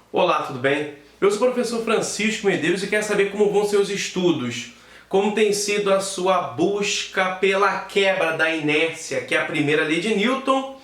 Olá, tudo bem? Eu sou o professor Francisco Medeiros e quero saber como vão seus estudos. Como tem sido a sua busca pela quebra da inércia, que é a primeira lei de Newton.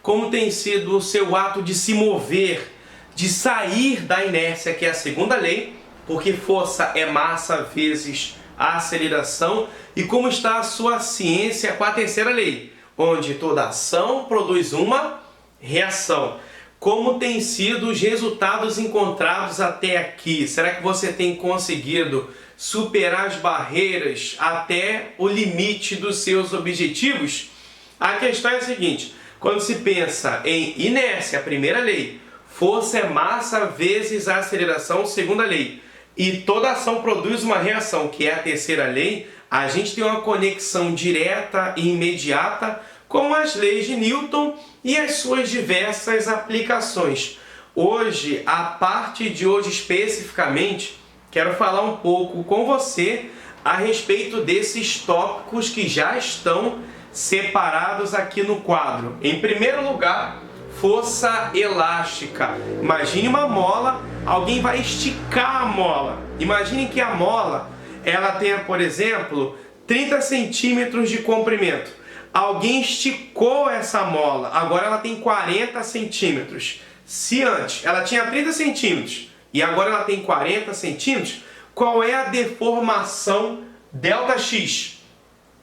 Como tem sido o seu ato de se mover, de sair da inércia, que é a segunda lei, porque força é massa vezes a aceleração. E como está a sua ciência com a terceira lei, onde toda ação produz uma reação. Como têm sido os resultados encontrados até aqui? Será que você tem conseguido superar as barreiras até o limite dos seus objetivos? A questão é a seguinte: quando se pensa em inércia, a primeira lei, força é massa vezes a aceleração, segunda lei, e toda ação produz uma reação, que é a terceira lei, a gente tem uma conexão direta e imediata com as leis de Newton e as suas diversas aplicações. Hoje, a parte de hoje especificamente, quero falar um pouco com você a respeito desses tópicos que já estão separados aqui no quadro. Em primeiro lugar, força elástica. Imagine uma mola, alguém vai esticar a mola. Imagine que a mola ela tenha, por exemplo, 30 centímetros de comprimento. Alguém esticou essa mola, agora ela tem 40 centímetros. Se antes ela tinha 30 centímetros e agora ela tem 40 centímetros, qual é a deformação ΔX?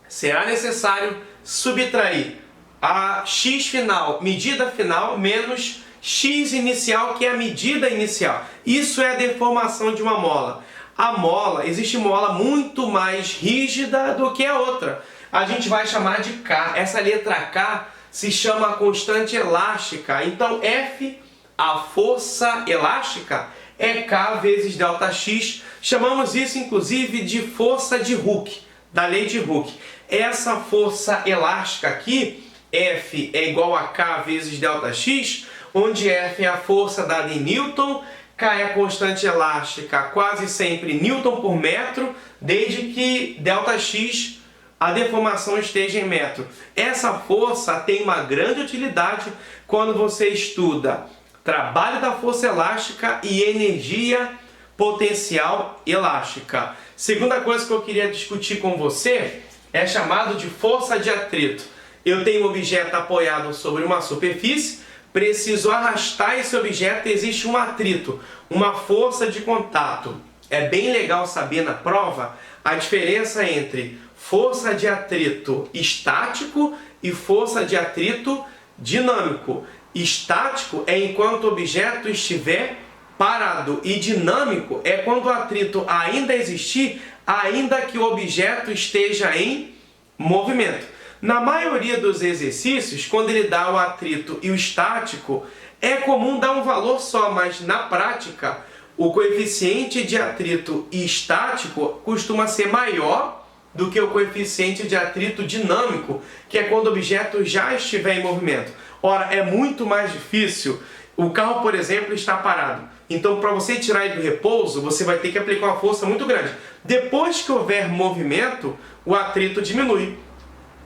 Será necessário subtrair a x final, medida final, menos x inicial, que é a medida inicial. Isso é a deformação de uma mola. A mola, existe mola muito mais rígida do que a outra. A gente vai chamar de K. Essa letra K se chama constante elástica. Então F, a força elástica, é K vezes ΔX. Chamamos isso inclusive de força de Hooke, da lei de Hooke. Essa força elástica aqui, F é igual a K vezes ΔX, onde F é a força dada em Newton, K é a constante elástica, quase sempre Newton por metro, desde que ΔX, a deformação, esteja em metro. Essa força tem uma grande utilidade quando você estuda trabalho da força elástica e energia potencial elástica. Segunda coisa que eu queria discutir com você é chamado de força de atrito. Eu tenho um objeto apoiado sobre uma superfície, preciso arrastar esse objeto, existe um atrito, uma força de contato. É bem legal saber na prova a diferença entre força de atrito estático e força de atrito dinâmico. Estático é enquanto o objeto estiver parado e dinâmico é quando o atrito ainda existir, ainda que o objeto esteja em movimento. Na maioria dos exercícios, quando ele dá o atrito e o estático, é comum dar um valor só, mas na prática, o coeficiente de atrito estático costuma ser maior do que o coeficiente de atrito dinâmico, que é quando o objeto já estiver em movimento. Ora, é muito mais difícil. O carro, por exemplo, está parado. Então, para você tirar ele do repouso, você vai ter que aplicar uma força muito grande. Depois que houver movimento, o atrito diminui.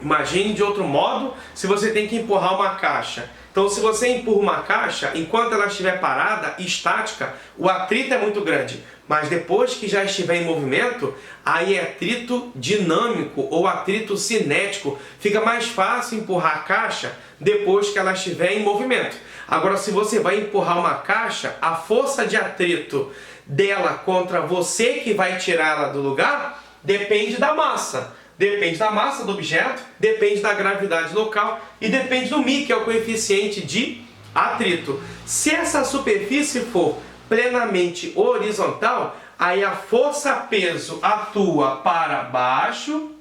Imagine de outro modo, se você tem que empurrar uma caixa. Então, se você empurra uma caixa, enquanto ela estiver parada, estática, o atrito é muito grande. Mas depois que já estiver em movimento, aí é atrito dinâmico ou atrito cinético. Fica mais fácil empurrar a caixa depois que ela estiver em movimento. Agora, se você vai empurrar uma caixa, a força de atrito dela contra você que vai tirá-la do lugar depende da massa. Depende da massa do objeto, depende da gravidade local e depende do μ, que é o coeficiente de atrito. Se essa superfície for plenamente horizontal, aí a força-peso atua para baixo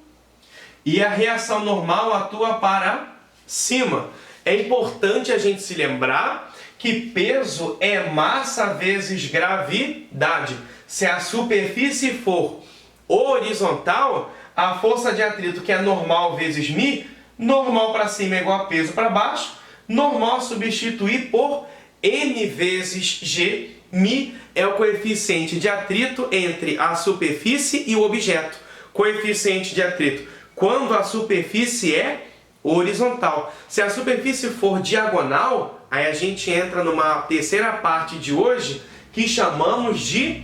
e a reação normal atua para cima. É importante a gente se lembrar que peso é massa vezes gravidade. Se a superfície for horizontal, a força de atrito, que é normal vezes μ, normal para cima é igual a peso para baixo, normal substituir por m vezes g. μ é o coeficiente de atrito entre a superfície e o objeto. Coeficiente de atrito quando a superfície é horizontal. Se a superfície for diagonal, aí a gente entra numa terceira parte de hoje, que chamamos de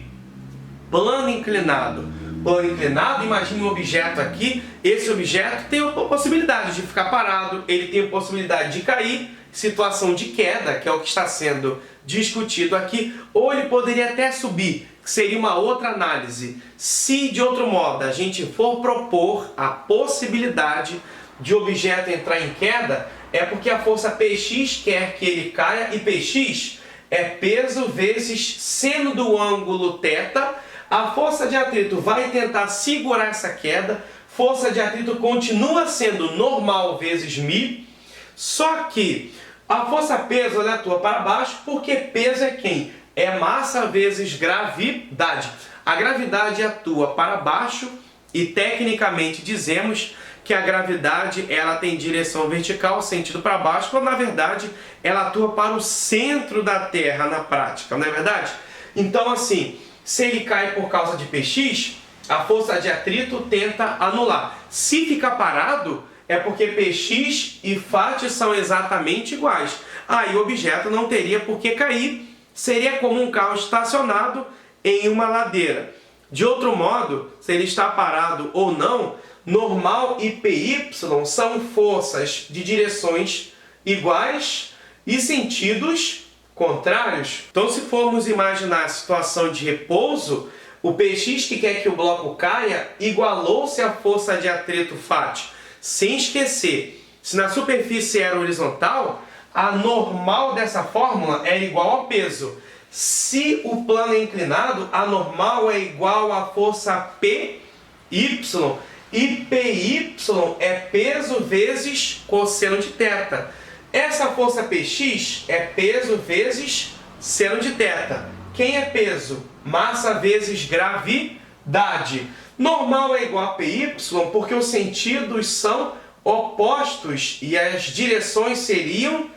plano inclinado. Plano inclinado, imagine um objeto aqui, esse objeto tem a possibilidade de ficar parado, ele tem a possibilidade de cair, situação de queda, que é o que está sendo discutido aqui, ou ele poderia até subir, que seria uma outra análise. Se de outro modo a gente for propor a possibilidade de objeto entrar em queda, é porque a força Px quer que ele caia, e Px é peso vezes seno do ângulo θ. A força de atrito vai tentar segurar essa queda, força de atrito continua sendo normal vezes μ, só que a força peso ela atua para baixo, porque peso é quem? É massa vezes gravidade. A gravidade atua para baixo e tecnicamente dizemos que a gravidade ela tem direção vertical, sentido para baixo, quando na verdade ela atua para o centro da Terra na prática, não é verdade? Então assim, se ele cai por causa de Px, a força de atrito tenta anular. Se ficar parado, é porque Px e φ são exatamente iguais. Aí o objeto não teria por que cair, seria como um carro estacionado em uma ladeira. De outro modo, se ele está parado ou não, normal e Py são forças de direções iguais e sentidos contrários. Então, se formos imaginar a situação de repouso, o Px que quer que o bloco caia igualou-se à força de atrito φ. Sem esquecer, se na superfície era horizontal, a normal dessa fórmula é igual ao peso. Se o plano é inclinado, a normal é igual à força Py, e Py é peso vezes cosseno de θ. Essa força Px é peso vezes seno de θ. Quem é peso? Massa vezes gravidade. Normal é igual a Py, porque os sentidos são opostos e as direções seriam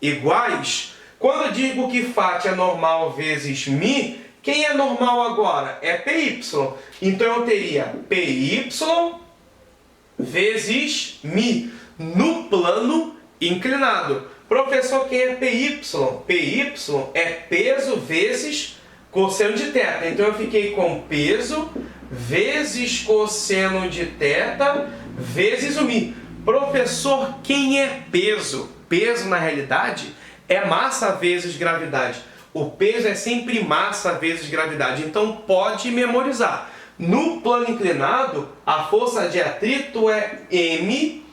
iguais. Quando eu digo que φ é normal vezes μ, quem é normal agora? É Py. Então eu teria Py vezes μ no plano inclinado. Professor, quem é Py? Py é peso vezes cosseno de θ. Então eu fiquei com peso vezes cosseno de θ vezes o μ. Professor, quem é peso? Peso, na realidade, é massa vezes gravidade. O peso é sempre massa vezes gravidade. Então pode memorizar. No plano inclinado, a força de atrito é m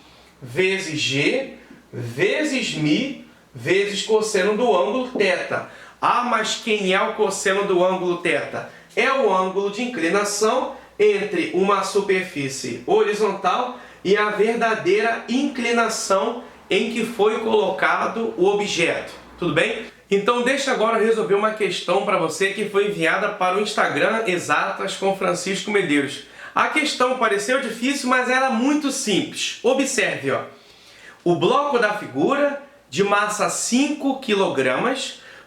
vezes g vezes μ vezes cosseno do ângulo θ. Ah, mas quem é o cosseno do ângulo θ? É o ângulo de inclinação entre uma superfície horizontal e a verdadeira inclinação em que foi colocado o objeto. Tudo bem? Então deixa agora eu resolver uma questão para você que foi enviada para o Instagram Exatas com Francisco Medeiros. A questão pareceu difícil, mas era muito simples. Observe, ó. O bloco da figura, de massa 5 kg,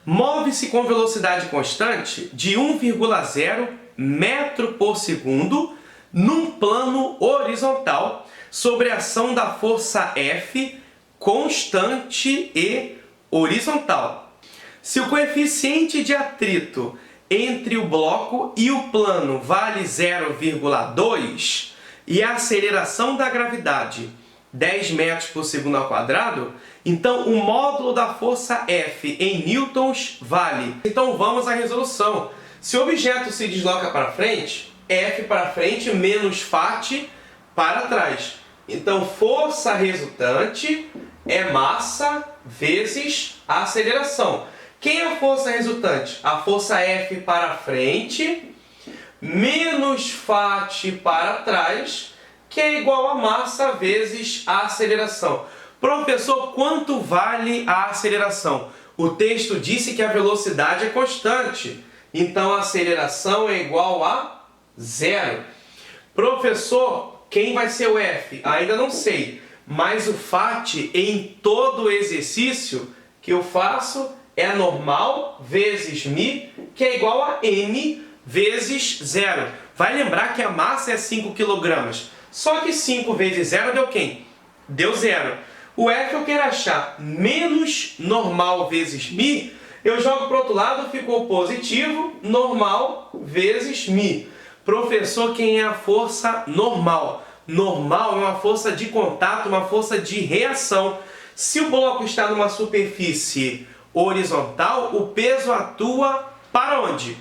move-se com velocidade constante de 1,0 metro por segundo num plano horizontal sobre a ação da força F constante e horizontal. Se o coeficiente de atrito entre o bloco e o plano vale 0,2 e a aceleração da gravidade 10 metros por segundo ao quadrado, então o módulo da força F em newtons vale. Então vamos à resolução. Se o objeto se desloca para frente, F para frente menos φ para trás. Então força resultante é massa vezes a aceleração. Quem é a força resultante? A força F para frente menos φ para trás, que é igual a massa vezes a aceleração. Professor, quanto vale a aceleração? O texto disse que a velocidade é constante, então a aceleração é igual a 0. Professor, quem vai ser o F? Ainda não sei, mas o φ em todo o exercício que eu faço é normal vezes μ, que é igual a m vezes 0. Vai lembrar que a massa é 5 kg. Só que 5 vezes 0 deu quem? Deu 0. O F eu quero achar menos normal vezes μ Eu jogo para o outro lado, ficou positivo, normal vezes μ. Professor, quem é a força normal? Normal é uma força de contato, uma força de reação. Se o bloco está numa superfície horizontal, o peso atua para onde?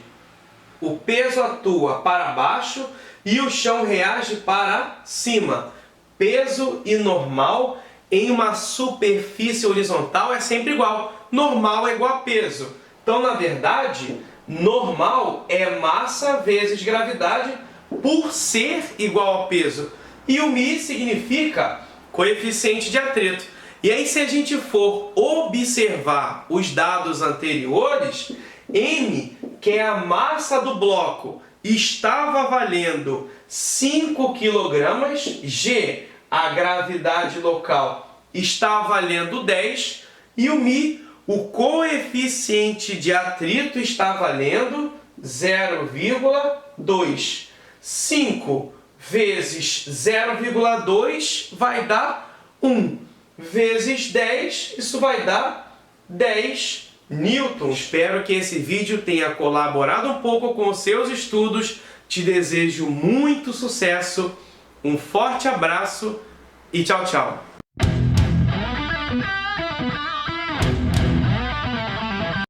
O peso atua para baixo e o chão reage para cima. Peso e normal em uma superfície horizontal é sempre igual. Normal é igual a peso. Então, na verdade, normal é massa vezes gravidade por ser igual a peso. E o μ significa coeficiente de atrito. E aí, se a gente for observar os dados anteriores, M, que é a massa do bloco, estava valendo 5 kg, G, a gravidade local, está valendo 10, e o μ, o coeficiente de atrito, está valendo 0,2. 5 vezes 0,2 vai dar 1. Vezes 10, isso vai dar 10 newtons. Espero que esse vídeo tenha colaborado um pouco com os seus estudos. Te desejo muito sucesso, um forte abraço e tchau, tchau!